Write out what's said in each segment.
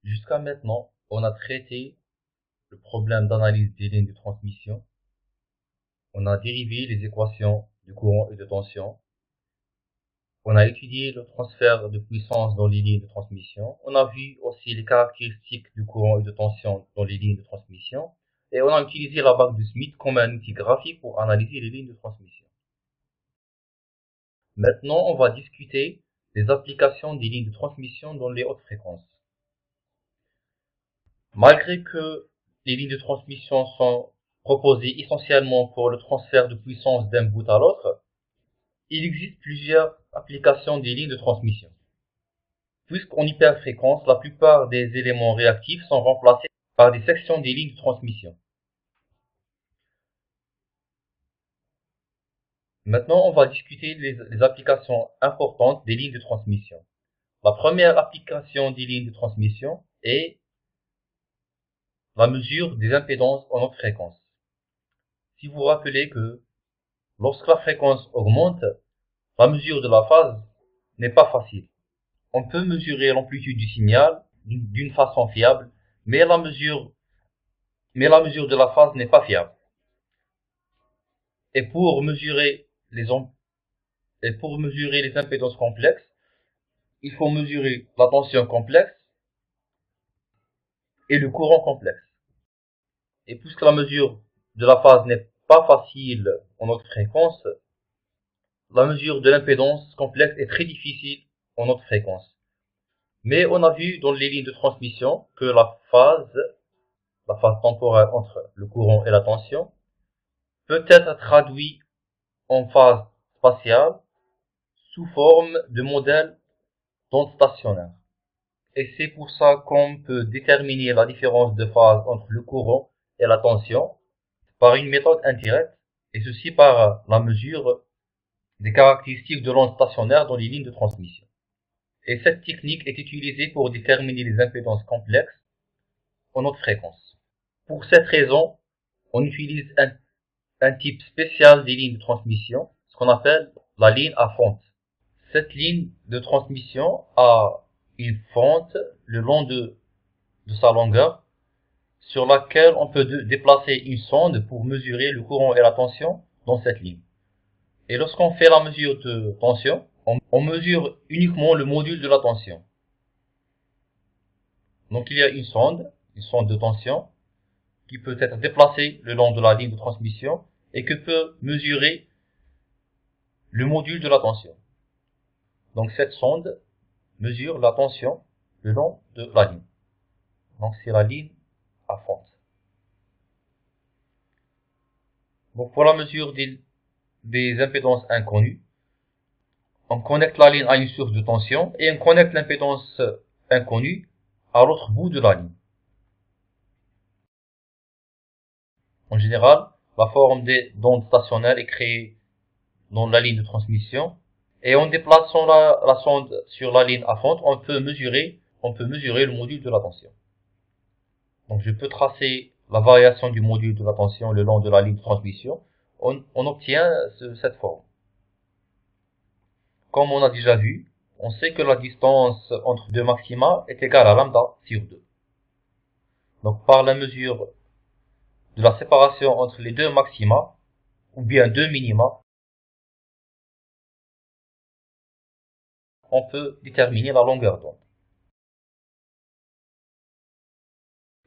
Jusqu'à maintenant, on a traité le problème d'analyse des lignes de transmission. On a dérivé les équations de courant et de tension. On a étudié le transfert de puissance dans les lignes de transmission. On a vu aussi les caractéristiques du courant et de tension dans les lignes de transmission. Et on a utilisé la bague de Smith comme un outil graphique pour analyser les lignes de transmission. Maintenant, on va discuter des applications des lignes de transmission dans les hautes fréquences. Malgré que les lignes de transmission sont proposées essentiellement pour le transfert de puissance d'un bout à l'autre, il existe plusieurs applications des lignes de transmission. Puisqu'en hyperfréquence, la plupart des éléments réactifs sont remplacés par des sections des lignes de transmission. Maintenant, on va discuter les applications importantes des lignes de transmission. La première application des lignes de transmission est la mesure des impédances en haute fréquence. Si vous vous rappelez que lorsque la fréquence augmente, la mesure de la phase n'est pas facile. On peut mesurer l'amplitude du signal d'une façon fiable, mais la mesure de la phase n'est pas fiable. Et pour mesurer les impédances complexes, il faut mesurer la tension complexe et le courant complexe. Et puisque la mesure de la phase n'est pas facile en haute fréquence, la mesure de l'impédance complexe est très difficile en haute fréquence. Mais on a vu dans les lignes de transmission que la phase temporelle entre le courant et la tension, peut être traduite en phase spatiale sous forme de modèle d'onde stationnaire. Et c'est pour ça qu'on peut déterminer la différence de phase entre le courant et la tension par une méthode indirecte, et ceci par la mesure des caractéristiques de l'onde stationnaire dans les lignes de transmission. Et cette technique est utilisée pour déterminer les impédances complexes en haute fréquence. Pour cette raison, on utilise un type spécial des lignes de transmission, ce qu'on appelle la ligne à fente. Cette ligne de transmission a une fente le long de sa longueur, sur laquelle on peut déplacer une sonde pour mesurer le courant et la tension dans cette ligne. Et lorsqu'on fait la mesure de tension, on mesure uniquement le module de la tension. Donc il y a une sonde de tension, qui peut être déplacée le long de la ligne de transmission et qui peut mesurer le module de la tension. Donc cette sonde mesure la tension le long de la ligne. Donc c'est la ligne à fente. Donc pour la mesure des impédances inconnues, on connecte la ligne à une source de tension et on connecte l'impédance inconnue à l'autre bout de la ligne. En général, la forme d'onde stationnaire est créée dans la ligne de transmission, et en déplaçant la sonde sur la ligne à fente, on peut mesurer le module de la tension. Donc je peux tracer la variation du module de la tension le long de la ligne de transmission. On obtient cette forme. Comme on a déjà vu, on sait que la distance entre deux maxima est égale à lambda sur 2. Donc par la mesure de la séparation entre les deux maxima, ou bien deux minima, on peut déterminer la longueur d'onde.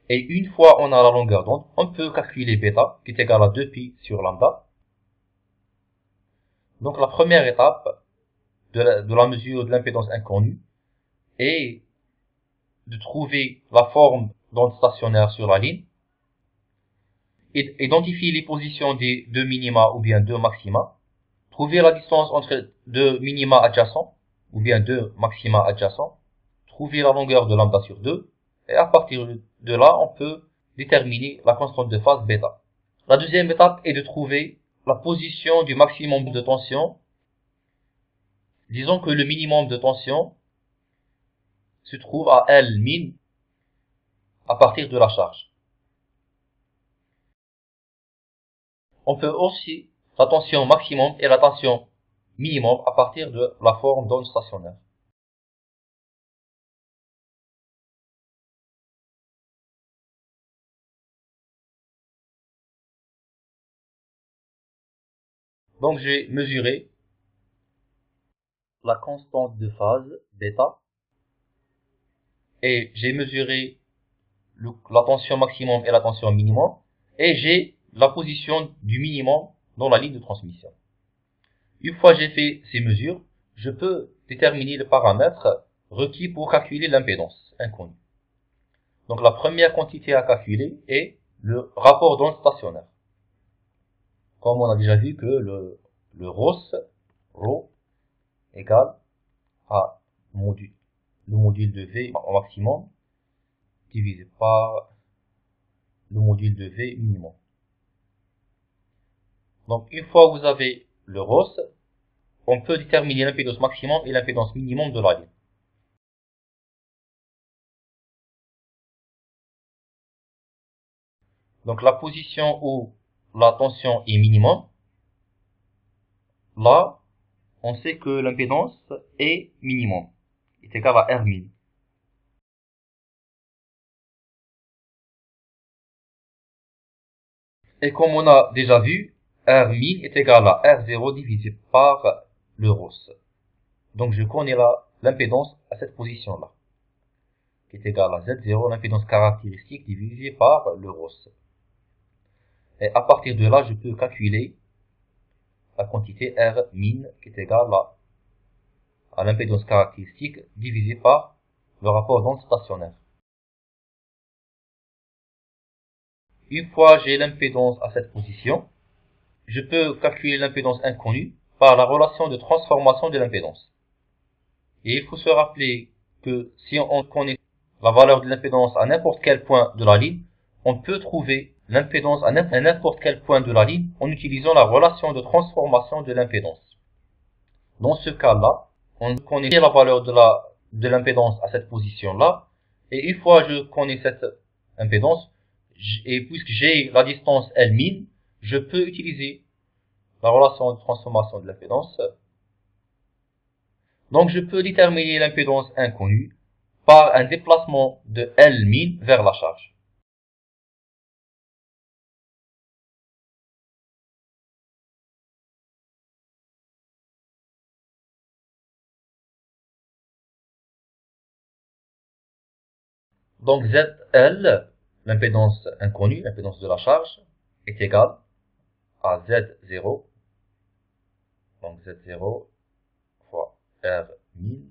Et une fois on a la longueur d'onde, on peut calculer bêta, qui est égal à 2pi sur lambda. Donc la première étape de la mesure de l'impédance inconnue est de trouver la forme d'onde stationnaire sur la ligne, et identifier les positions des deux minima ou bien deux maxima, trouver la distance entre deux minima adjacents ou bien deux maxima adjacents, trouver la longueur de lambda sur 2, et à partir de là, on peut déterminer la constante de phase bêta. La deuxième étape est de trouver la position du maximum de tension. Disons que le minimum de tension se trouve à L min à partir de la charge. On peut aussi la tension maximum et la tension minimum à partir de la forme d'onde stationnaire. Donc j'ai mesuré la constante de phase bêta et j'ai mesuré la tension maximum et la tension minimum et j'ai la position du minimum dans la ligne de transmission. Une fois j'ai fait ces mesures, je peux déterminer le paramètre requis pour calculer l'impédance inconnue. Donc la première quantité à calculer est le rapport d'onde stationnaire. Comme on a déjà vu que le ρ égale à le module de V au maximum divisé par le module de V minimum. Donc une fois que vous avez le ROS, on peut déterminer l'impédance maximum et l'impédance minimum de la ligne. Donc la position où la tension est minimum, là, on sait que l'impédance est minimum, est égal à R min. Et comme on a déjà vu, R min est égal à R0 divisé par le ROS. Donc je connais l'impédance à cette position-là, qui est égale à Z0, l'impédance caractéristique divisé par le ROS. Et à partir de là, je peux calculer la quantité R min qui est égale à l'impédance caractéristique divisé par le rapport d'onde stationnaire. Une fois j'ai l'impédance à cette position, je peux calculer l'impédance inconnue par la relation de transformation de l'impédance. Et il faut se rappeler que si on connaît la valeur de l'impédance à n'importe quel point de la ligne, on peut trouver l'impédance à n'importe quel point de la ligne en utilisant la relation de transformation de l'impédance. Dans ce cas-là, on connaît la valeur de l'impédance à cette position-là, et une fois que je connais cette impédance, et puisque j'ai la distance L min, je peux utiliser la relation de transformation de l'impédance. Donc je peux déterminer l'impédance inconnue par un déplacement de L min vers la charge. Donc ZL, l'impédance inconnue, l'impédance de la charge, est égale à Z0, donc Z0 fois R min.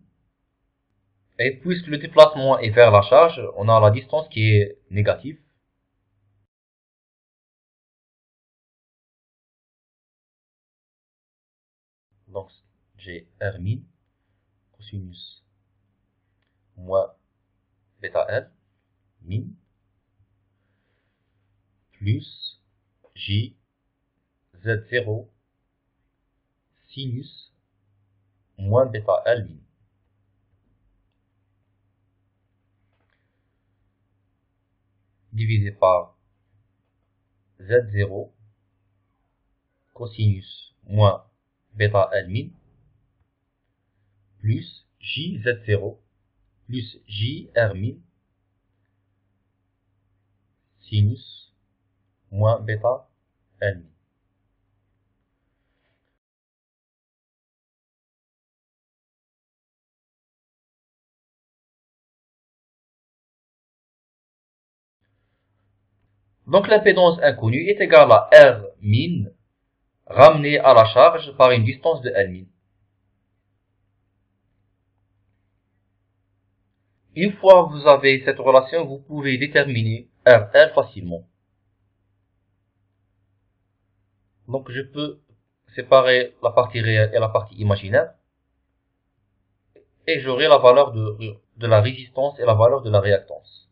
Et puisque le déplacement est vers la charge, on a la distance qui est négative. Donc j'ai R min cosinus moins bêta L min plus J Z0 sinus moins bêta L min. Divisé par Z0 cosinus moins bêta L min plus JZ0 plus JR min sinus moins bêta L min. Donc l'impédance inconnue est égale à R min ramené à la charge par une distance de L min. Une fois que vous avez cette relation, vous pouvez déterminer RL facilement. Donc je peux séparer la partie réelle et la partie imaginaire. Et j'aurai la valeur de la résistance et la valeur de la réactance.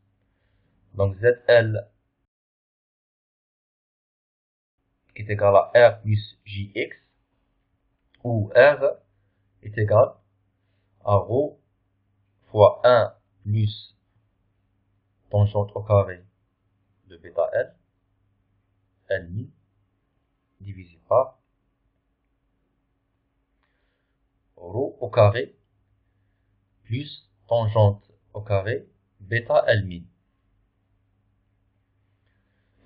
Donc ZL qui est égal à R plus JX, où R est égal à ρ fois 1 plus tangente au carré de bêta L, L min, divisé par ρ au carré plus tangente au carré bêta L min.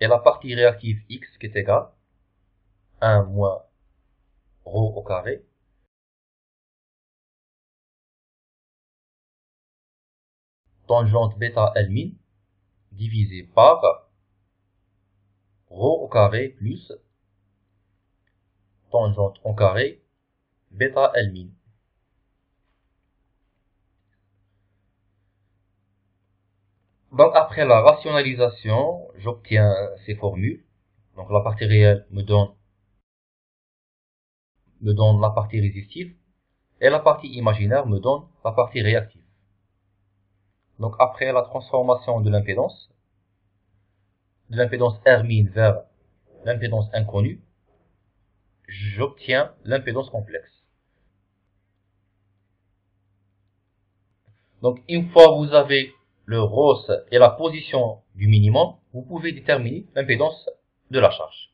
Et la partie réactive X qui est égale 1 moins rho au carré tangente bêta L min divisé par rho au carré plus tangente au carré bêta L min. Donc après la rationalisation, j'obtiens ces formules. Donc la partie réelle me donne la partie résistive et la partie imaginaire me donne la partie réactive. Donc après la transformation de l'impédance R min vers l'impédance inconnue, j'obtiens l'impédance complexe. Donc une fois que vous avez le ROS et la position du minimum, vous pouvez déterminer l'impédance de la charge.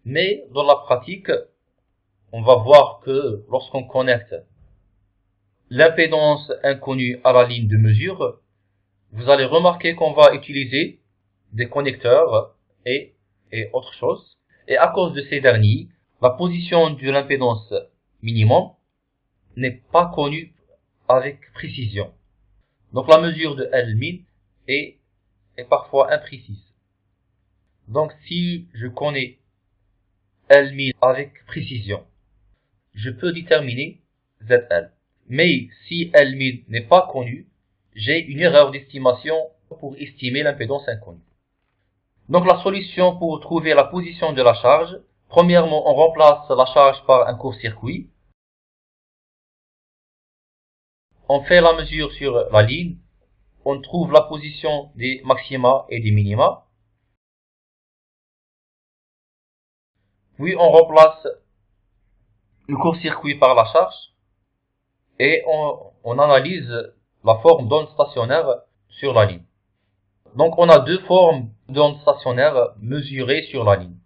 Mais dans la pratique, on va voir que lorsqu'on connecte l'impédance inconnue à la ligne de mesure, vous allez remarquer qu'on va utiliser des connecteurs et autre chose. Et à cause de ces derniers, la position de l'impédance minimum n'est pas connue avec précision. Donc la mesure de L min est parfois imprécise. Donc si je connais L min avec précision, je peux déterminer ZL. Mais si L min n'est pas connu, j'ai une erreur d'estimation pour estimer l'impédance inconnue. Donc la solution pour trouver la position de la charge, premièrement on remplace la charge par un court-circuit. On fait la mesure sur la ligne, on trouve la position des maxima et des minima. Puis on remplace le court-circuit par la charge et on analyse la forme d'onde stationnaire sur la ligne. Donc on a deux formes d'onde stationnaire mesurées sur la ligne.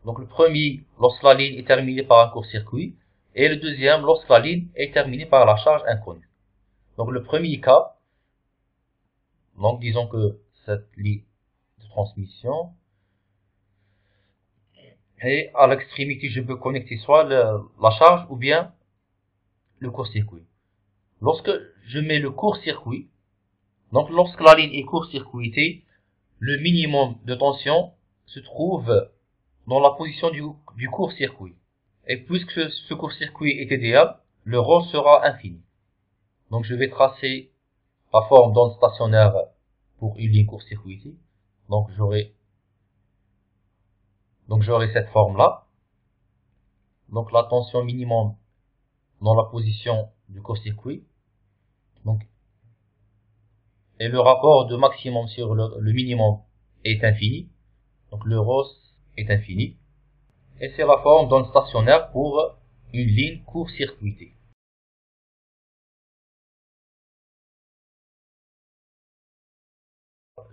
Donc le premier lorsque la ligne est terminée par un court-circuit et le deuxième lorsque la ligne est terminée par la charge inconnue. Donc le premier cas, donc disons que cette ligne de transmission, et à l'extrémité je peux connecter soit la charge ou bien le court-circuit. Lorsque je mets le court-circuit, donc lorsque la ligne est court-circuitée, le minimum de tension se trouve dans la position du court-circuit. Et puisque ce court-circuit est idéal, le rho sera infini. Donc je vais tracer la forme d'onde stationnaire pour une ligne court-circuitée. Donc j'aurai cette forme-là. Donc la tension minimum dans la position du court-circuit. Donc, et le rapport de maximum sur le minimum est infini. Donc le rho est infini. Et c'est la forme d'onde stationnaire pour une ligne court-circuitée.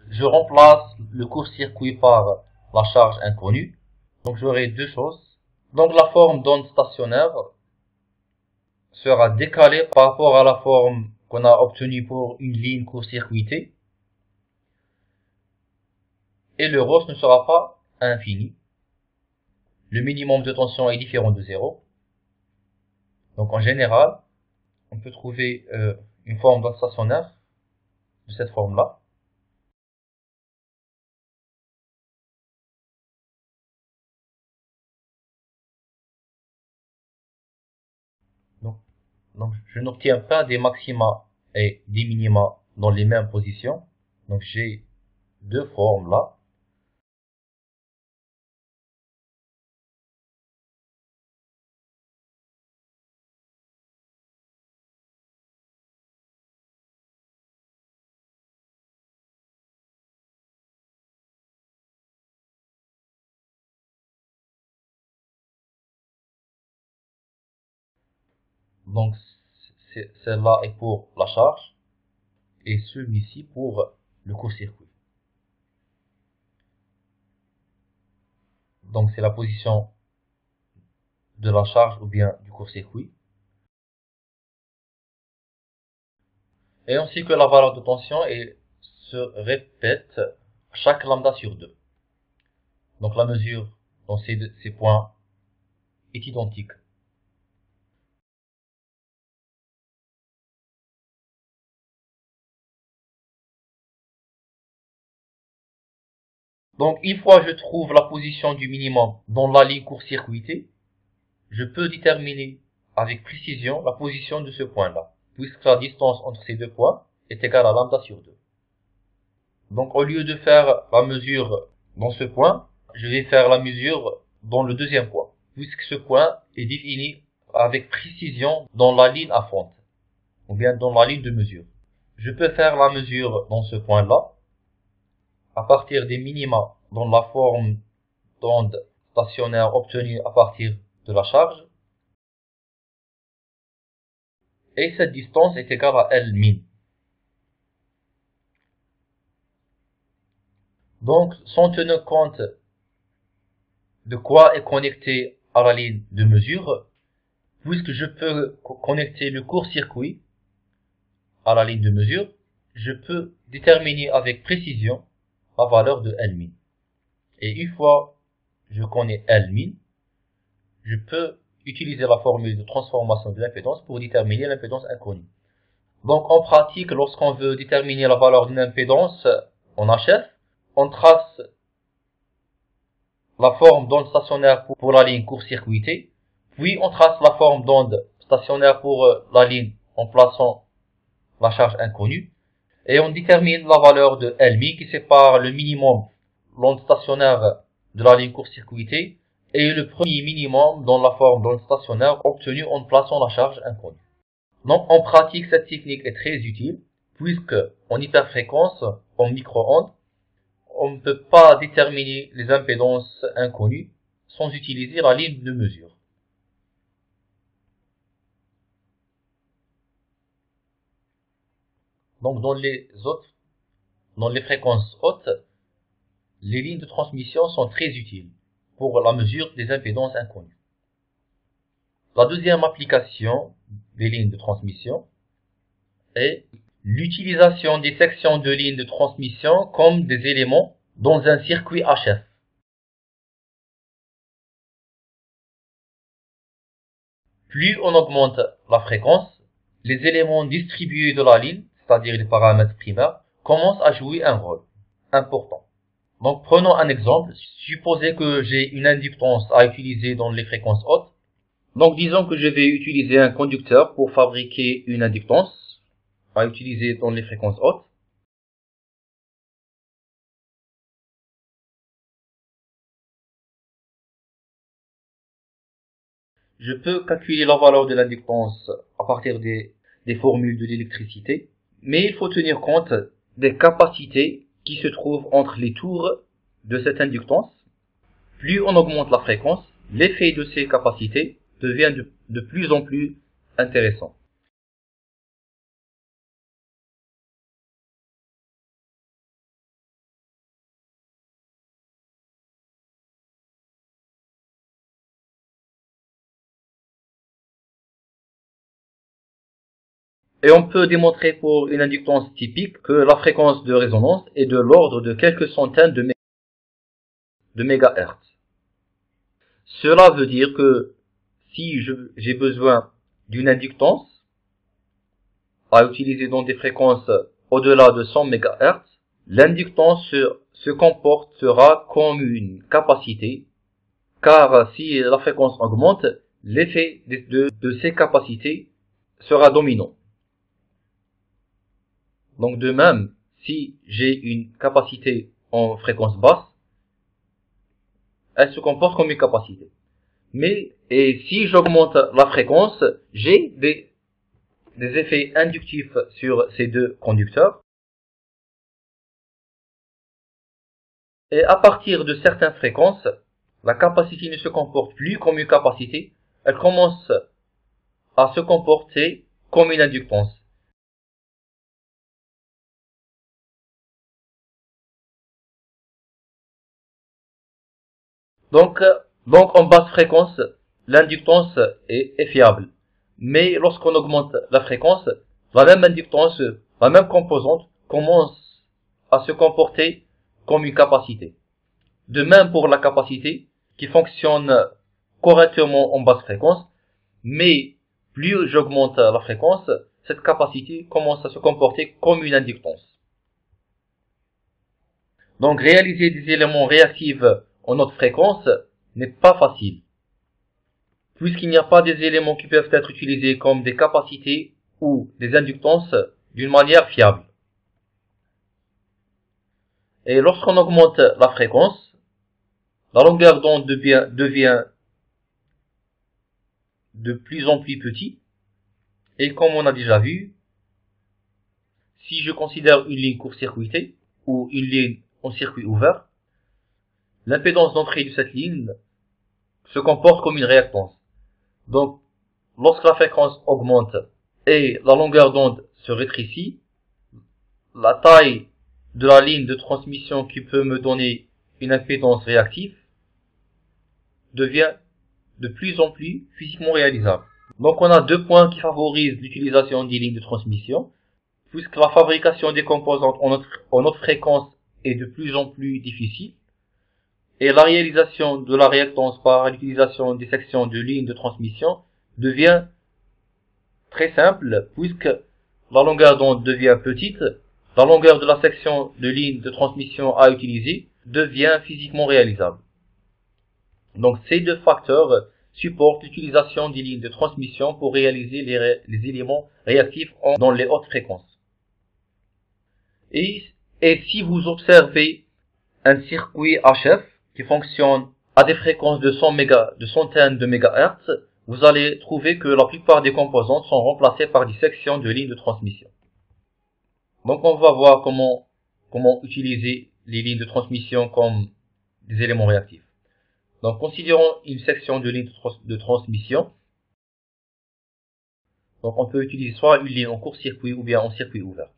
Je remplace le court-circuit par la charge inconnue. Donc j'aurai deux choses. Donc la forme d'onde stationnaire sera décalée par rapport à la forme qu'on a obtenue pour une ligne court-circuitée. Et le rho ne sera pas infini. Le minimum de tension est différent de 0. Donc en général, on peut trouver une forme d'onde stationnaire de cette forme-là. Donc je n'obtiens pas des maxima et des minima dans les mêmes positions. Donc j'ai deux formes là. Donc celle-là est pour la charge et celui-ci pour le court-circuit. Donc c'est la position de la charge ou bien du court-circuit. Et ainsi que la valeur de tension se répète chaque lambda sur 2. Donc la mesure dans ces points est identique. Donc une fois que je trouve la position du minimum dans la ligne court-circuitée, je peux déterminer avec précision la position de ce point-là, puisque la distance entre ces deux points est égale à lambda sur 2. Donc au lieu de faire la mesure dans ce point, je vais faire la mesure dans le deuxième point, puisque ce point est défini avec précision dans la ligne à fente, ou bien dans la ligne de mesure. Je peux faire la mesure dans ce point-là, à partir des minima dans la forme d'onde stationnaire obtenue à partir de la charge, et cette distance est égale à L min. Donc, sans tenir compte de quoi est connecté à la ligne de mesure, puisque je peux connecter le court-circuit à la ligne de mesure, je peux déterminer avec précision la valeur de L min. Et une fois je connais L min, je peux utiliser la formule de transformation de l'impédance pour déterminer l'impédance inconnue. Donc en pratique, lorsqu'on veut déterminer la valeur d'une impédance en HF, on trace la forme d'onde stationnaire pour la ligne court-circuitée, puis on trace la forme d'onde stationnaire pour la ligne en plaçant la charge inconnue, et on détermine la valeur de L min qui sépare le minimum l'onde stationnaire de la ligne court-circuitée et le premier minimum dans la forme d'onde stationnaire obtenu en plaçant la charge inconnue. Donc en pratique, cette technique est très utile, puisque en hyperfréquence, en micro-ondes, on ne peut pas déterminer les impédances inconnues sans utiliser la ligne de mesure. Donc dans les fréquences hautes, les lignes de transmission sont très utiles pour la mesure des impédances inconnues. La deuxième application des lignes de transmission est l'utilisation des sections de lignes de transmission comme des éléments dans un circuit HF. Plus on augmente la fréquence, les éléments distribués de la ligne, c'est-à-dire les paramètres primaires, commencent à jouer un rôle important. Donc prenons un exemple. Supposez que j'ai une inductance à utiliser dans les fréquences hautes. Donc disons que je vais utiliser un conducteur pour fabriquer une inductance à utiliser dans les fréquences hautes. Je peux calculer la valeur de l'inductance à partir des formules de l'électricité, mais il faut tenir compte des capacités qui se trouvent entre les tours de cette inductance. Plus on augmente la fréquence, l'effet de ces capacités devient de plus en plus intéressant. Et on peut démontrer pour une inductance typique que la fréquence de résonance est de l'ordre de quelques centaines de mégahertz. Cela veut dire que si j'ai besoin d'une inductance à utiliser dans des fréquences au-delà de 100 MHz, l'inductance se comportera comme une capacité, car si la fréquence augmente, l'effet de ces capacités sera dominant. Donc de même, si j'ai une capacité en fréquence basse, elle se comporte comme une capacité. Et si j'augmente la fréquence, j'ai des effets inductifs sur ces deux conducteurs. Et à partir de certaines fréquences, la capacité ne se comporte plus comme une capacité, elle commence à se comporter comme une inductance. Donc en basse fréquence, l'inductance est fiable. Mais lorsqu'on augmente la fréquence, la même inductance, la même composante commence à se comporter comme une capacité. De même pour la capacité, qui fonctionne correctement en basse fréquence, mais plus j'augmente la fréquence, cette capacité commence à se comporter comme une inductance. Donc réaliser des éléments réactifs en haute fréquence n'est pas facile, puisqu'il n'y a pas des éléments qui peuvent être utilisés comme des capacités ou des inductances d'une manière fiable. Et lorsqu'on augmente la fréquence, la longueur d'onde devient de plus en plus petite, et comme on a déjà vu, si je considère une ligne court-circuitée ou une ligne en circuit ouvert, l'impédance d'entrée de cette ligne se comporte comme une réactance. Donc, lorsque la fréquence augmente et la longueur d'onde se rétrécit, la taille de la ligne de transmission qui peut me donner une impédance réactive devient de plus en plus physiquement réalisable. Donc on a deux points qui favorisent l'utilisation des lignes de transmission, puisque la fabrication des composantes en haute fréquence est de plus en plus difficile, et la réalisation de la réactance par l'utilisation des sections de lignes de transmission devient très simple, puisque la longueur d'onde devient petite, la longueur de la section de ligne de transmission à utiliser devient physiquement réalisable. Donc ces deux facteurs supportent l'utilisation des lignes de transmission pour réaliser les éléments réactifs dans les hautes fréquences. Et si vous observez un circuit HF qui fonctionne à des fréquences de centaines de mégahertz, vous allez trouver que la plupart des composantes sont remplacées par des sections de lignes de transmission. Donc on va voir comment utiliser les lignes de transmission comme des éléments réactifs. Donc considérons une section de ligne de transmission. Donc on peut utiliser soit une ligne en court-circuit ou bien en circuit ouvert.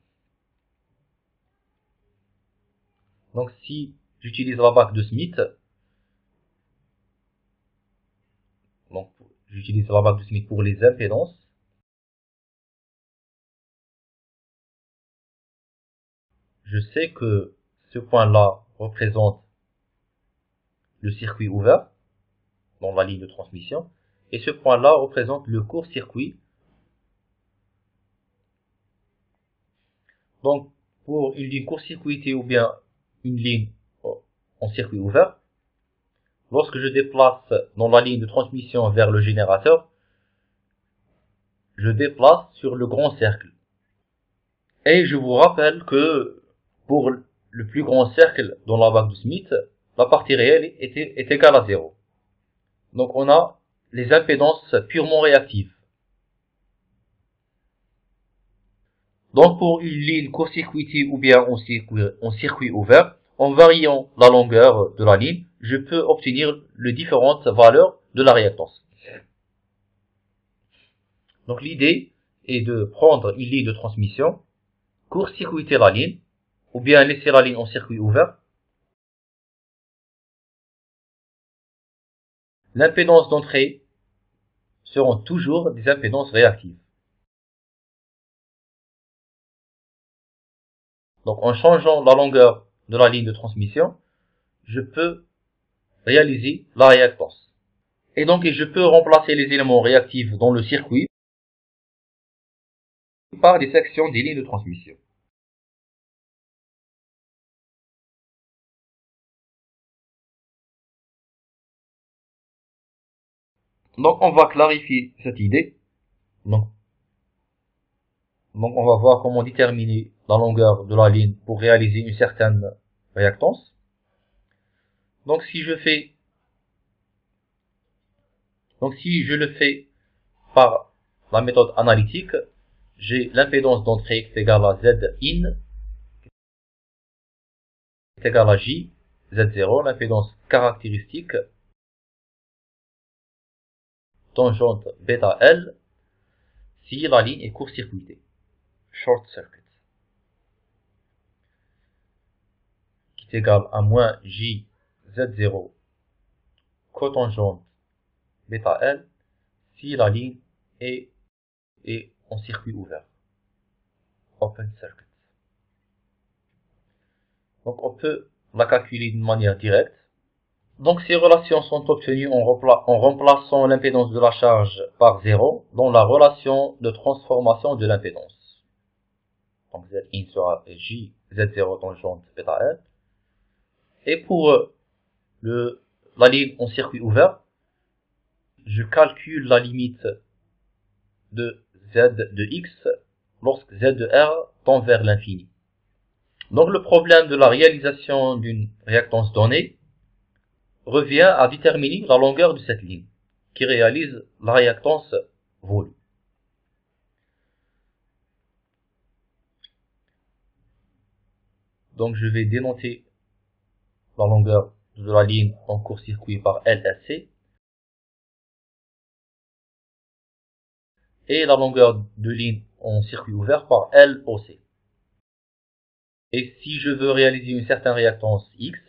Donc si j'utilise la vague de Smith, donc j'utilise la vague de Smith pour les impédances, je sais que ce point-là représente le circuit ouvert dans la ligne de transmission, et ce point-là représente le court-circuit. Donc pour une ligne court-circuitée ou bien une ligne en circuit ouvert, lorsque je déplace dans la ligne de transmission vers le générateur, je déplace sur le grand cercle. Et je vous rappelle que pour le plus grand cercle dans la vague de Smith, la partie réelle est égale à 0. Donc on a les impédances purement réactives. Donc pour une ligne court-circuitée ou bien en circuit ouvert, en variant la longueur de la ligne, je peux obtenir les différentes valeurs de la réactance. Donc l'idée est de prendre une ligne de transmission, court-circuiter la ligne, ou bien laisser la ligne en circuit ouvert. L'impédance d'entrée seront toujours des impédances réactives. Donc en changeant la longueur de la ligne de transmission, je peux réaliser la réactance. Et donc je peux remplacer les éléments réactifs dans le circuit par des sections des lignes de transmission. Donc on va clarifier cette idée. Donc on va voir comment déterminer la longueur de la ligne pour réaliser une certaine réactance. Donc si je le fais par la méthode analytique, j'ai l'impédance d'entrée qui est égale à Z in, qui est égale à J, Z0, l'impédance caractéristique, tangente bêta L, si la ligne est court-circuitée, short circuit, qui est égal à moins J Z0 cotangente bêta L, si la ligne est en circuit ouvert, open circuit. Donc on peut la calculer d'une manière directe. Donc ces relations sont obtenues en remplaçant l'impédance de la charge par 0 dans la relation de transformation de l'impédance. Donc Zin sera J, Z0 tangente bêta L. Et pour la ligne en circuit ouvert, je calcule la limite de Z de X lorsque Z de R tend vers l'infini. Donc le problème de la réalisation d'une réactance donnée revient à déterminer la longueur de cette ligne qui réalise la réactance voulue. Donc je vais dénoter la longueur de la ligne en court-circuit par LSC et la longueur de ligne en circuit ouvert par LOC. Et si je veux réaliser une certaine réactance X,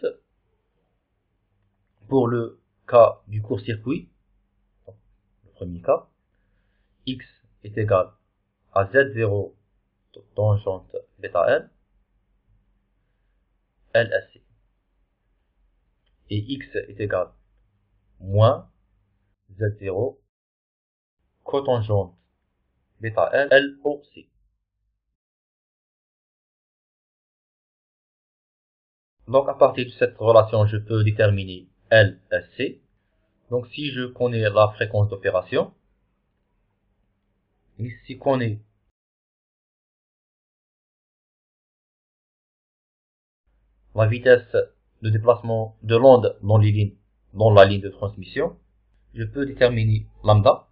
pour le cas du court-circuit, le premier cas, X est égal à Z0 tangente bêta L, LSC. Et X est égal à moins Z0 cotangente bêta L, LOC. Donc à partir de cette relation, je peux déterminer LSC. Donc si je connais la fréquence d'opération, ici connaît la vitesse de déplacement de l'onde dans la ligne de transmission, je peux déterminer lambda.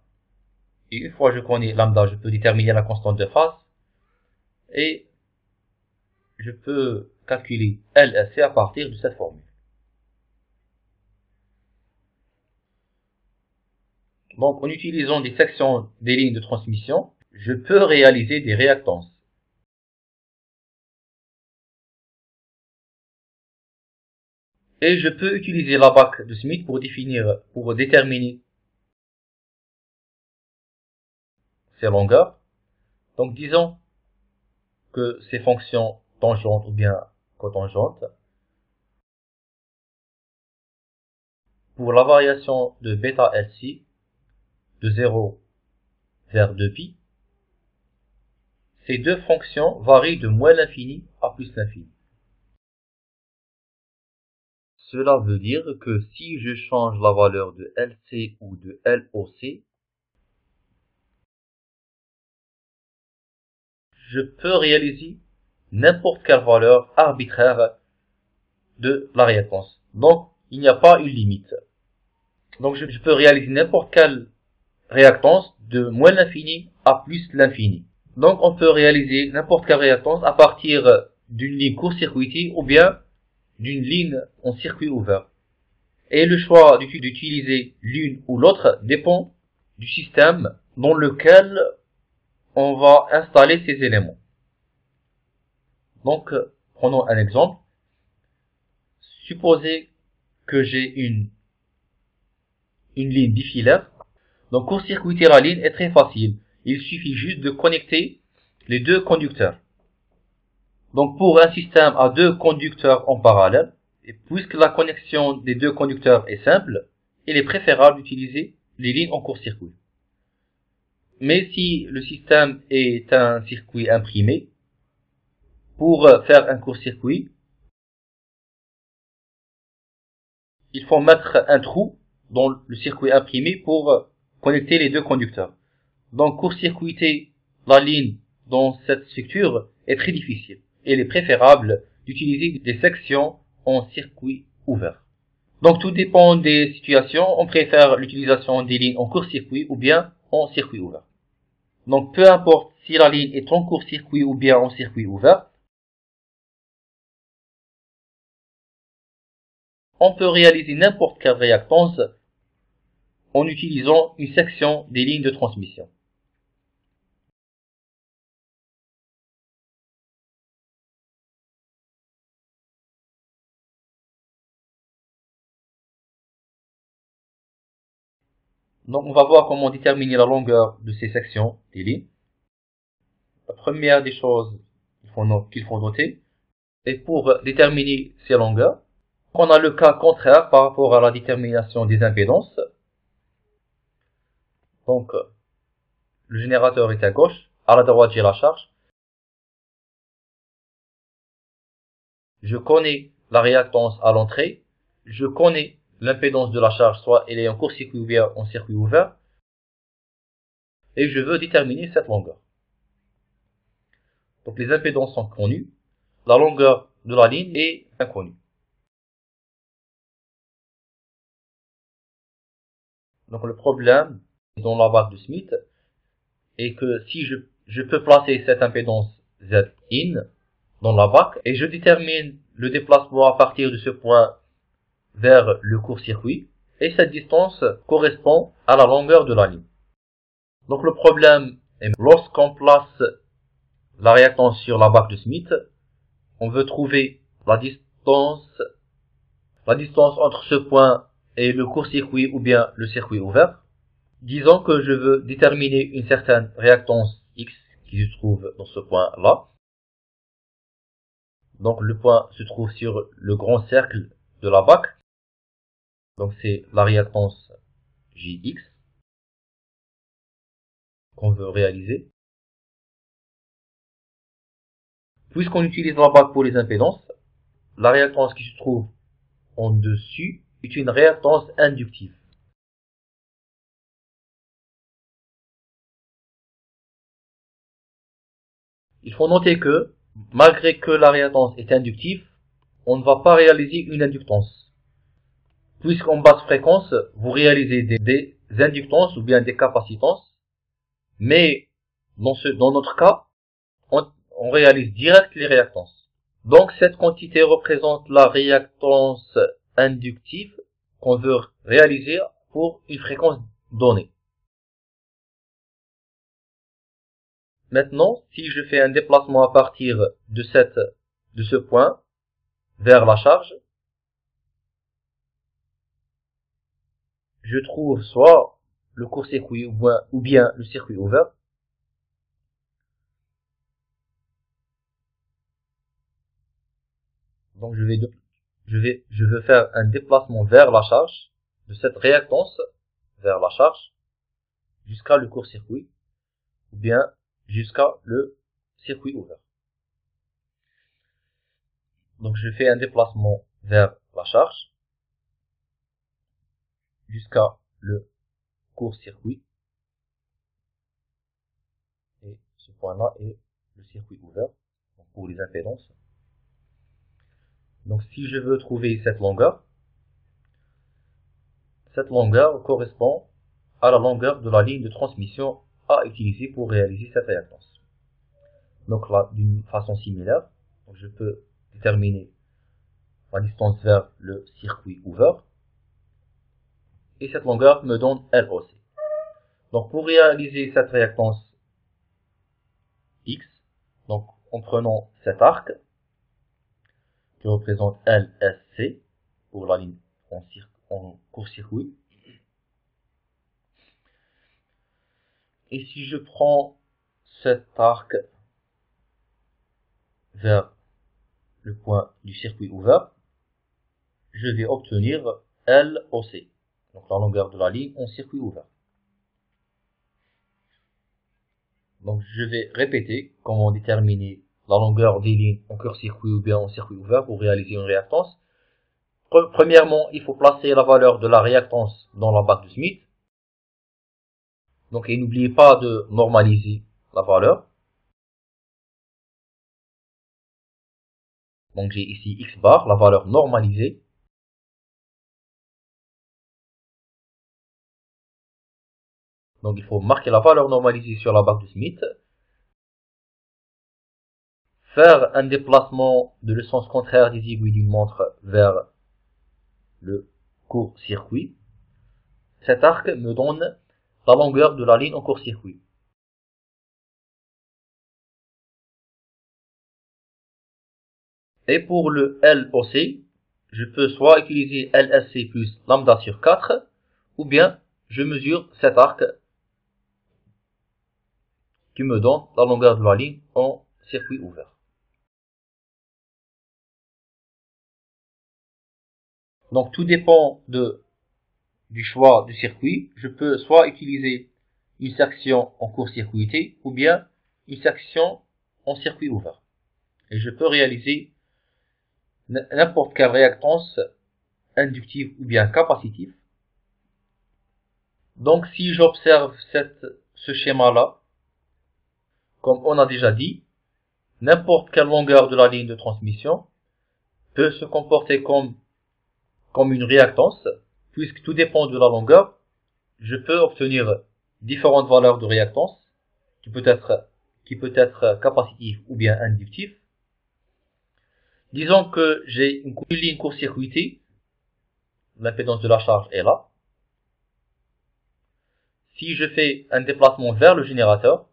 Et une fois que je connais lambda, je peux déterminer la constante de phase. Et je peux calculer LSC à partir de cette formule. Donc en utilisant des sections des lignes de transmission, je peux réaliser des réactances. Et je peux utiliser la bague de Smith pour déterminer ces longueurs. Donc disons que ces fonctions tangentes ou bien cotangentes, pour la variation de bêta LC de 0 vers 2π, ces deux fonctions varient de moins l'infini à plus l'infini. Cela veut dire que si je change la valeur de LC ou de LOC, je peux réaliser n'importe quelle valeur arbitraire de la réactance. Donc, il n'y a pas une limite. Donc, je peux réaliser n'importe quelle réactance de moins l'infini à plus l'infini. Donc, on peut réaliser n'importe quelle réactance à partir d'une ligne court-circuitée ou bien d'une ligne en circuit ouvert. Et le choix d'utiliser l'une ou l'autre dépend du système dans lequel on va installer ces éléments. Donc, prenons un exemple. Supposez que j'ai une ligne bifilaire. Donc, court-circuiter la ligne est très facile. Il suffit juste de connecter les deux conducteurs. Donc, pour un système à deux conducteurs en parallèle, et puisque la connexion des deux conducteurs est simple, il est préférable d'utiliser les lignes en court-circuit. Mais si le système est un circuit imprimé, pour faire un court-circuit, il faut mettre un trou dans le circuit imprimé pour connecter les deux conducteurs. Donc, court-circuiter la ligne dans cette structure est très difficile. Il est préférable d'utiliser des sections en circuit ouvert. Donc, tout dépend des situations. On préfère l'utilisation des lignes en court-circuit ou bien en circuit ouvert. Donc, peu importe si la ligne est en court-circuit ou bien en circuit ouvert, on peut réaliser n'importe quelle réactance en utilisant une section des lignes de transmission. Donc, on va voir comment déterminer la longueur de ces sections des lignes. La première des choses qu'il faut noter, et pour déterminer ces longueurs, On a le cas contraire par rapport à la détermination des impédances. Donc, le générateur est à gauche, à la droite j'ai la charge. Je connais la réactance à l'entrée, je connais l'impédance de la charge, soit elle est en court-circuit ou bien en circuit ouvert, et je veux déterminer cette longueur. Donc les impédances sont connues, la longueur de la ligne est inconnue. Donc le problème dans la barre de Smith est que si je peux placer cette impédance Zin dans la bac et je détermine le déplacement à partir de ce point vers le court-circuit et cette distance correspond à la longueur de la ligne. Donc le problème est lorsqu'on place la réactance sur la bac de Smith, on veut trouver la distance entre ce point et le court-circuit ou bien le circuit ouvert. Disons que je veux déterminer une certaine réactance X qui se trouve dans ce point-là. Donc le point se trouve sur le grand cercle de la bac. Donc c'est la réactance JX qu'on veut réaliser. Puisqu'on utilise la bac pour les impédances, la réactance qui se trouve en dessus est une réactance inductive. Il faut noter que, malgré que la réactance est inductive, on ne va pas réaliser une inductance. Puisqu'en basse fréquence, vous réalisez des inductances ou bien des capacitances, mais dans notre cas, on réalise direct les réactances. Donc cette quantité représente la réactance inductive qu'on veut réaliser pour une fréquence donnée. Maintenant, si je fais un déplacement à partir de ce point vers la charge, je trouve soit le court-circuit ou bien le circuit ouvert. Donc je veux faire un déplacement vers la charge, de cette réactance vers la charge, jusqu'à le court-circuit, ou bien jusqu'à le circuit ouvert. Donc je fais un déplacement vers la charge, jusqu'à le court-circuit, et ce point-là est le circuit ouvert, donc pour les impédances. Donc si je veux trouver cette longueur correspond à la longueur de la ligne de transmission à utiliser pour réaliser cette réactance. Donc là, d'une façon similaire, je peux déterminer la distance vers le circuit ouvert, et cette longueur me donne LOC. Donc pour réaliser cette réactance X, donc en prenant cet arc qui représente LSC pour la ligne en court-circuit, et si je prends cet arc vers le point du circuit ouvert, je vais obtenir LOC, donc la longueur de la ligne en circuit ouvert. Donc je vais répéter comment déterminer la longueur des lignes en court-circuit ou bien en circuit ouvert pour réaliser une réactance. Premièrement, il faut placer la valeur de la réactance dans la bac de Smith. Donc et n'oubliez pas de normaliser la valeur. Donc j'ai ici X bar, la valeur normalisée. Donc il faut marquer la valeur normalisée sur la bac de Smith. Faire un déplacement de le sens contraire des aiguilles d'une montre vers le court-circuit. Cet arc me donne la longueur de la ligne en court-circuit. Et pour le LOC, je peux soit utiliser LSC plus lambda sur 4, ou bien je mesure cet arc qui me donne la longueur de la ligne en circuit ouvert. Donc tout dépend du choix du circuit. Je peux soit utiliser une section en court-circuité ou bien une section en circuit ouvert. Et je peux réaliser n'importe quelle réactance inductive ou bien capacitive. Donc si j'observe ce schéma-là, comme on a déjà dit, n'importe quelle longueur de la ligne de transmission peut se comporter comme une réactance, puisque tout dépend de la longueur. Je peux obtenir différentes valeurs de réactance, qui peut être capacitive ou bien inductive. Disons que j'ai une ligne court-circuitée, l'impédance de la charge est là. Si je fais un déplacement vers le générateur,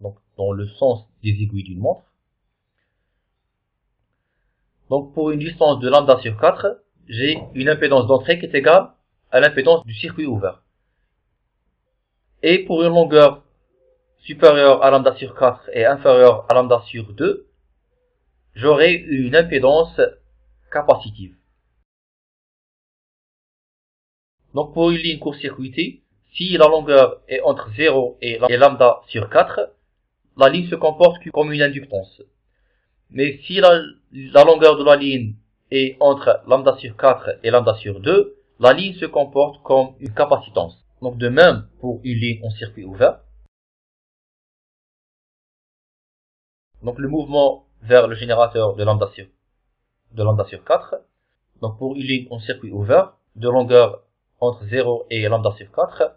donc dans le sens des aiguilles d'une montre, donc pour une distance de lambda sur 4, j'ai une impédance d'entrée qui est égale à l'impédance du circuit ouvert. Et pour une longueur supérieure à lambda sur 4 et inférieure à lambda sur 2, j'aurai une impédance capacitive. Donc pour une ligne court-circuitée, si la longueur est entre 0 et lambda sur 4, la ligne se comporte comme une inductance. Mais si la longueur de la ligne est entre lambda sur 4 et lambda sur 2, la ligne se comporte comme une capacitance. Donc de même pour une ligne en circuit ouvert. Donc le mouvement vers le générateur de lambda sur 4. Donc pour une ligne en circuit ouvert, de longueur entre 0 et lambda sur 4,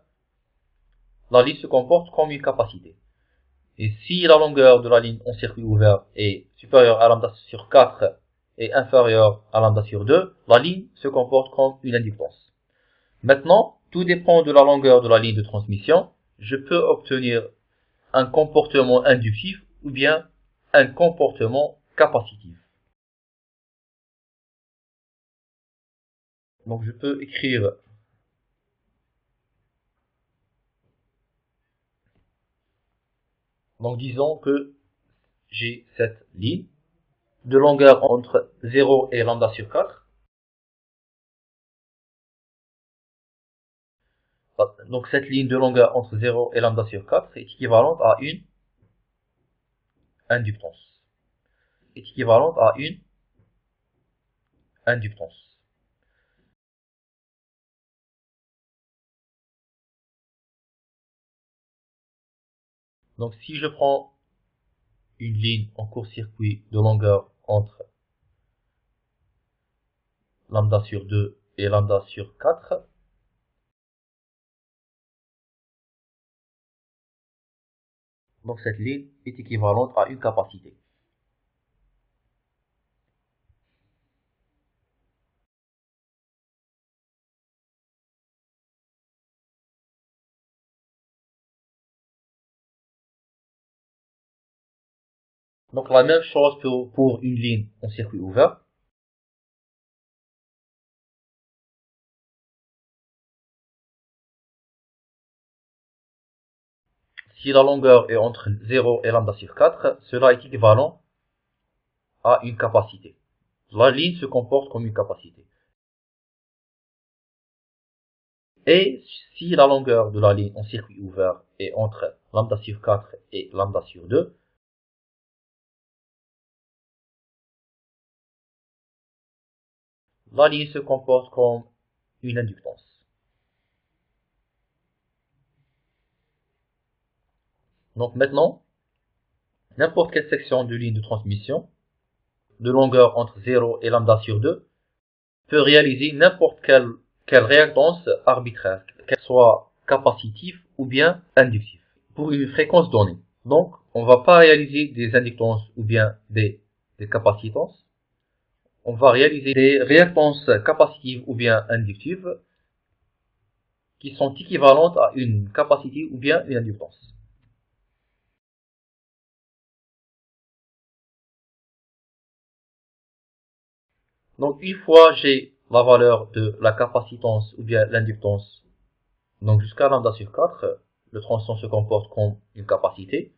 la ligne se comporte comme une capacité. Et si la longueur de la ligne en circuit ouvert est supérieure à lambda sur 4 et inférieure à lambda sur 2, la ligne se comporte comme une inductance. Maintenant, tout dépend de la longueur de la ligne de transmission. Je peux obtenir un comportement inductif ou bien un comportement capacitif. Donc je peux écrire donc disons que j'ai cette ligne de longueur entre 0 et lambda sur 4. Donc cette ligne de longueur entre 0 et lambda sur 4 est équivalente à une inductance. Est équivalente à une inductance. Donc si je prends une ligne en court-circuit de longueur entre lambda sur 2 et lambda sur 4, donc cette ligne est équivalente à une capacité. Donc la même chose pour une ligne en circuit ouvert. Si la longueur est entre 0 et lambda sur 4, cela est équivalent à une capacité. La ligne se comporte comme une capacité. Et si la longueur de la ligne en circuit ouvert est entre lambda sur 4 et lambda sur 2, la ligne se comporte comme une inductance. Donc maintenant, n'importe quelle section de ligne de transmission de longueur entre 0 et lambda sur 2 peut réaliser n'importe quelle réactance arbitraire, qu'elle soit capacitive ou bien inductive, pour une fréquence donnée. Donc, on ne va pas réaliser des inductances ou bien des capacitances. On va réaliser des réactances capacitives ou bien inductives qui sont équivalentes à une capacité ou bien une inductance. Donc, une fois j'ai la valeur de la capacitance ou bien l'inductance, donc jusqu'à lambda sur 4, le tronçon se comporte comme une capacité.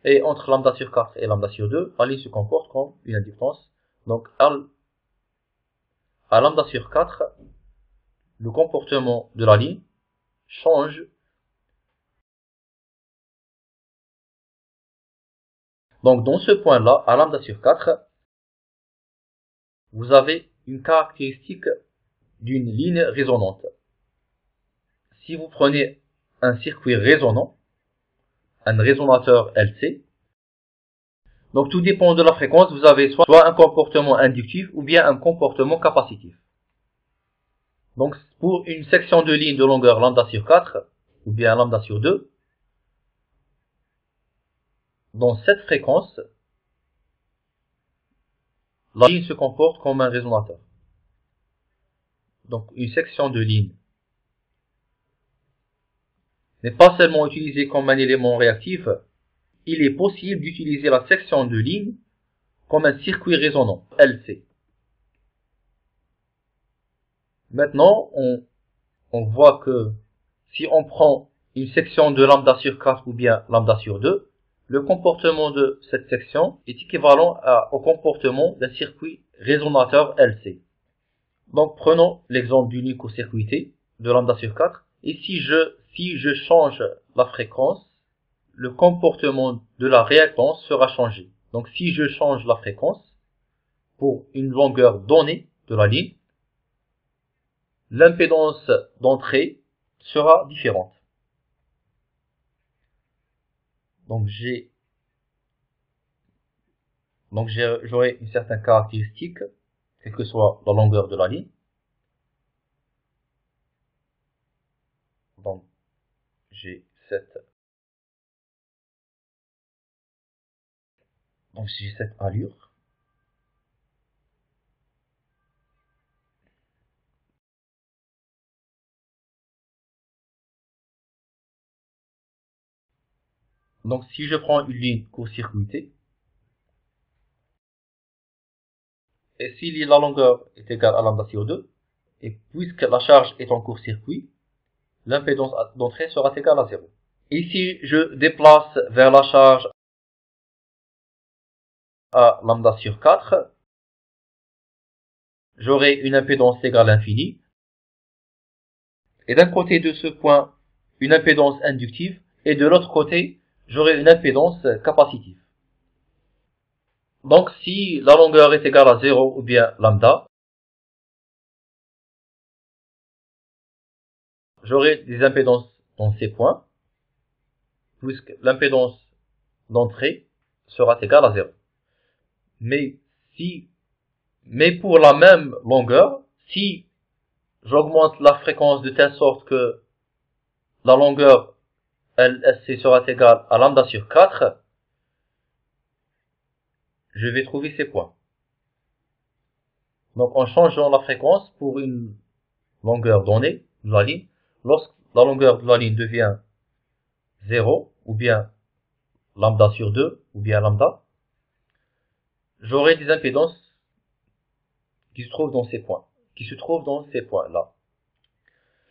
Et entre lambda sur 4 et lambda sur 2, la ligne se comporte comme une inductance. Donc, à à lambda sur 4, le comportement de la ligne change. Donc dans ce point-là, à lambda sur 4, vous avez une caractéristique d'une ligne résonante. Si vous prenez un circuit résonant, un résonateur LC, donc tout dépend de la fréquence, vous avez soit un comportement inductif ou bien un comportement capacitif. Donc pour une section de ligne de longueur lambda sur 4 ou bien lambda sur 2, dans cette fréquence, la ligne se comporte comme un résonateur. Donc une section de ligne n'est pas seulement utilisée comme un élément réactif, il est possible d'utiliser la section de ligne comme un circuit résonant, LC. Maintenant, on voit que si on prend une section de lambda sur 4 ou bien lambda sur 2, le comportement de cette section est équivalent au comportement d'un circuit résonateur LC. Donc prenons l'exemple d'une court-circuité de lambda sur 4, et si je change la fréquence, le comportement de la réactance sera changé. Donc si je change la fréquence pour une longueur donnée de la ligne, l'impédance d'entrée sera différente. Donc j'aurai une certaine caractéristique, quelle que soit la longueur de la ligne. Donc j'ai cette allure. Donc si je prends une ligne court-circuitée, et si la longueur est égale à lambda sur 2, et puisque la charge est en court-circuit, l'impédance d'entrée sera égale à 0. Et si je déplace vers la charge à lambda sur 4, j'aurai une impédance égale à l'infini. Et d'un côté de ce point, une impédance inductive, et de l'autre côté, j'aurai une impédance capacitive. Donc si la longueur est égale à 0 ou bien lambda, j'aurai des impédances dans ces points, puisque l'impédance d'entrée sera égale à 0. Mais pour la même longueur, si j'augmente la fréquence de telle sorte que la longueur LSC sera égale à lambda sur 4, je vais trouver ces points. Donc en changeant la fréquence pour une longueur donnée de la ligne, lorsque la longueur de la ligne devient 0, ou bien lambda sur 2, ou bien lambda, j'aurai des impédances qui se trouvent dans ces points, là.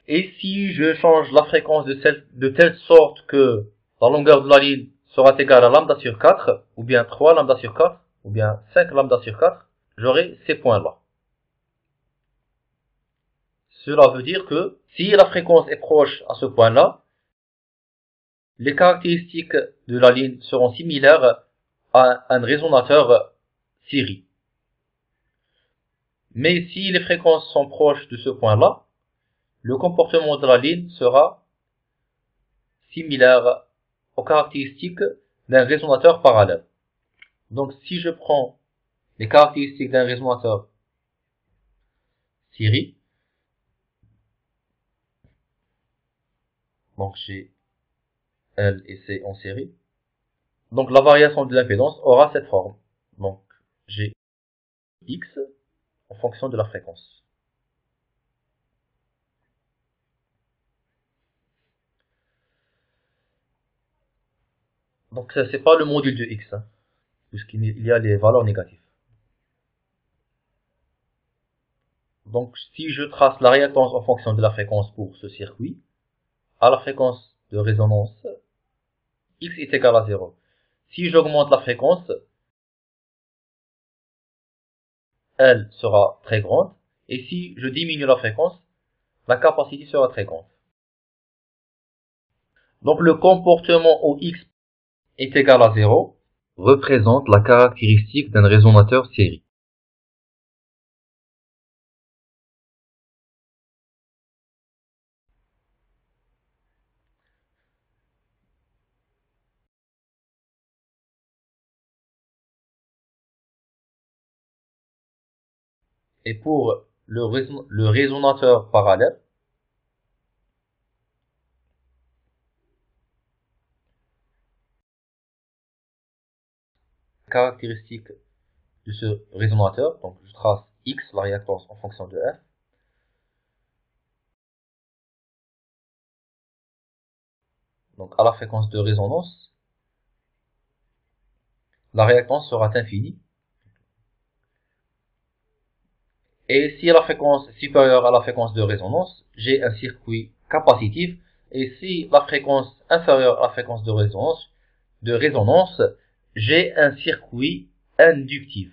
Et si je change la fréquence de telle sorte que la longueur de la ligne sera égale à lambda sur 4, ou bien 3 lambda sur 4, ou bien 5 lambda sur 4, j'aurai ces points-là. Cela veut dire que si la fréquence est proche à ce point-là, les caractéristiques de la ligne seront similaires à un résonateur série. Mais si les fréquences sont proches de ce point-là, le comportement de la ligne sera similaire aux caractéristiques d'un résonateur parallèle. Donc si je prends les caractéristiques d'un résonateur série, donc j'ai L et C en série, donc la variation de l'impédance aura cette forme. Donc j'ai X en fonction de la fréquence. Donc c'est pas le module de X, hein, puisqu'il y a les valeurs négatives. Donc si je trace la réactance en fonction de la fréquence pour ce circuit, à la fréquence de résonance, X est égal à 0. Si j'augmente la fréquence, elle sera très grande, Et si je diminue la fréquence, la capacité sera très grande. Donc le comportement où x est égal à 0 représente la caractéristique d'un résonateur série. Et pour le résonateur parallèle, caractéristique de ce résonateur, donc je trace x, la réactance en fonction de f. Donc à la fréquence de résonance, la réactance sera infinie. Et si la fréquence est supérieure à la fréquence de résonance, j'ai un circuit capacitif. Et si la fréquence est inférieure à la fréquence de résonance, j'ai un circuit inductif.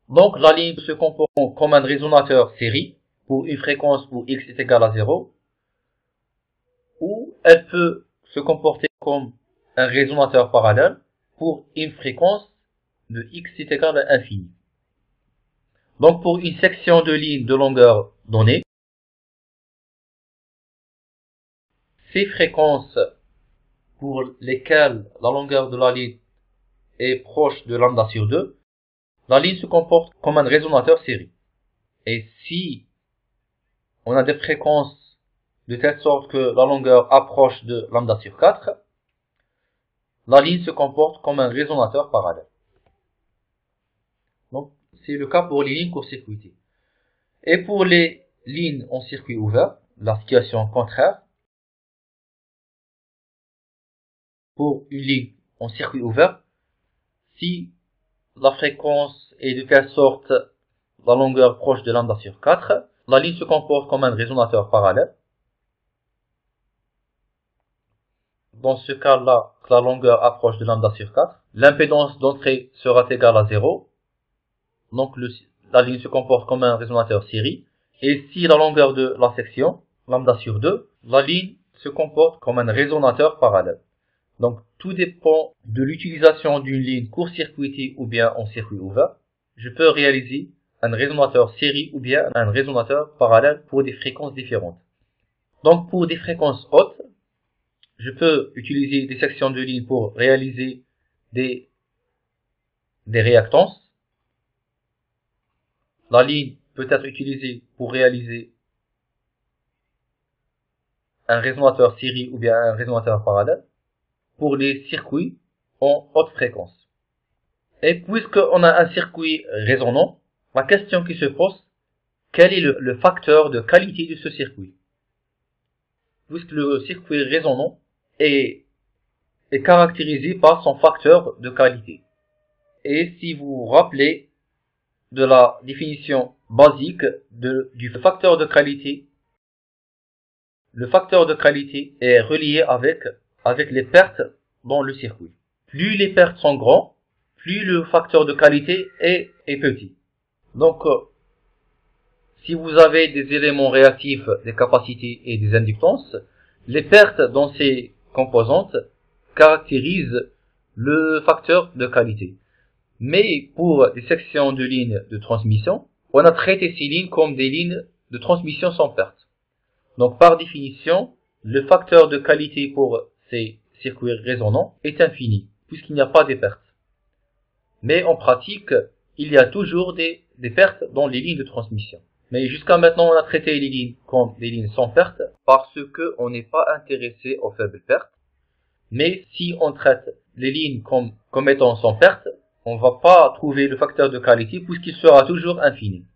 Donc la ligne se comporte comme un résonateur série pour une fréquence où x est égal à 0, ou elle peut se comporter comme un résonateur parallèle pour une fréquence de x est égal à infini. Donc pour une section de ligne de longueur donnée, ces fréquences pour lesquelles la longueur de la ligne est proche de lambda sur 2, la ligne se comporte comme un résonateur série. Et si on a des fréquences de telle sorte que la longueur approche de lambda sur 4, la ligne se comporte comme un résonateur parallèle. Donc c'est le cas pour les lignes court-circuitées. Et pour les lignes en circuit ouvert, la situation contraire. Pour une ligne en circuit ouvert, si la fréquence est de telle sorte la longueur proche de lambda sur 4, la ligne se comporte comme un résonateur parallèle. Dans ce cas-là, la longueur approche de lambda sur 4, l'impédance d'entrée sera égale à 0. Donc la ligne se comporte comme un résonateur série. Et si la longueur de la section, lambda sur 2, la ligne se comporte comme un résonateur parallèle. Donc tout dépend de l'utilisation d'une ligne court-circuitée ou bien en circuit ouvert. Je peux réaliser un résonateur série ou bien un résonateur parallèle pour des fréquences différentes. Donc pour des fréquences hautes, je peux utiliser des sections de ligne pour réaliser des réactances. La ligne peut être utilisée pour réaliser un résonateur série ou bien un résonateur parallèle pour les circuits en haute fréquence. Et puisqu'on a un circuit résonant, la question qui se pose, quel est le facteur de qualité de ce circuit? Puisque le circuit résonant est caractérisé par son facteur de qualité. Et si vous vous rappelez de la définition basique du facteur de qualité, le facteur de qualité est relié avec les pertes dans le circuit. Plus les pertes sont grandes, plus le facteur de qualité est petit. Donc, si vous avez des éléments réactifs, des capacités et des inductances, les pertes dans ces composantes caractérisent le facteur de qualité. Mais pour des sections de lignes de transmission, on a traité ces lignes comme des lignes de transmission sans perte. Donc par définition, le facteur de qualité pour ces circuits résonants est infini, puisqu'il n'y a pas de pertes. Mais en pratique, il y a toujours des pertes dans les lignes de transmission. Mais jusqu'à maintenant, on a traité les lignes comme des lignes sans perte, parce qu'on n'est pas intéressé aux faibles pertes. Mais si on traite les lignes comme étant sans perte, on ne va pas trouver le facteur de qualité puisqu'il sera toujours infini.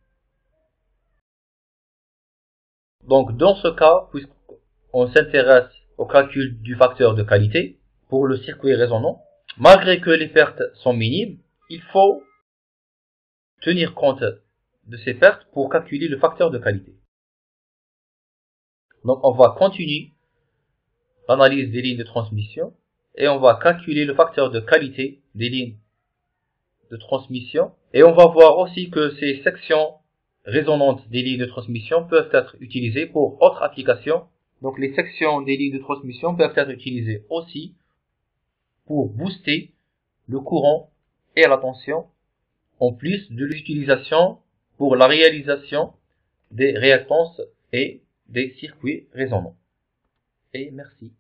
Donc dans ce cas, puisqu'on s'intéresse au calcul du facteur de qualité pour le circuit résonant, malgré que les pertes sont minimes, il faut tenir compte de ces pertes pour calculer le facteur de qualité. Donc on va continuer l'analyse des lignes de transmission et on va calculer le facteur de qualité des lignes de transmission et on va voir aussi que ces sections résonantes des lignes de transmission peuvent être utilisées pour autres applications. Donc les sections des lignes de transmission peuvent être utilisées aussi pour booster le courant et la tension, en plus de l'utilisation pour la réalisation des réactances et des circuits résonants. Et merci.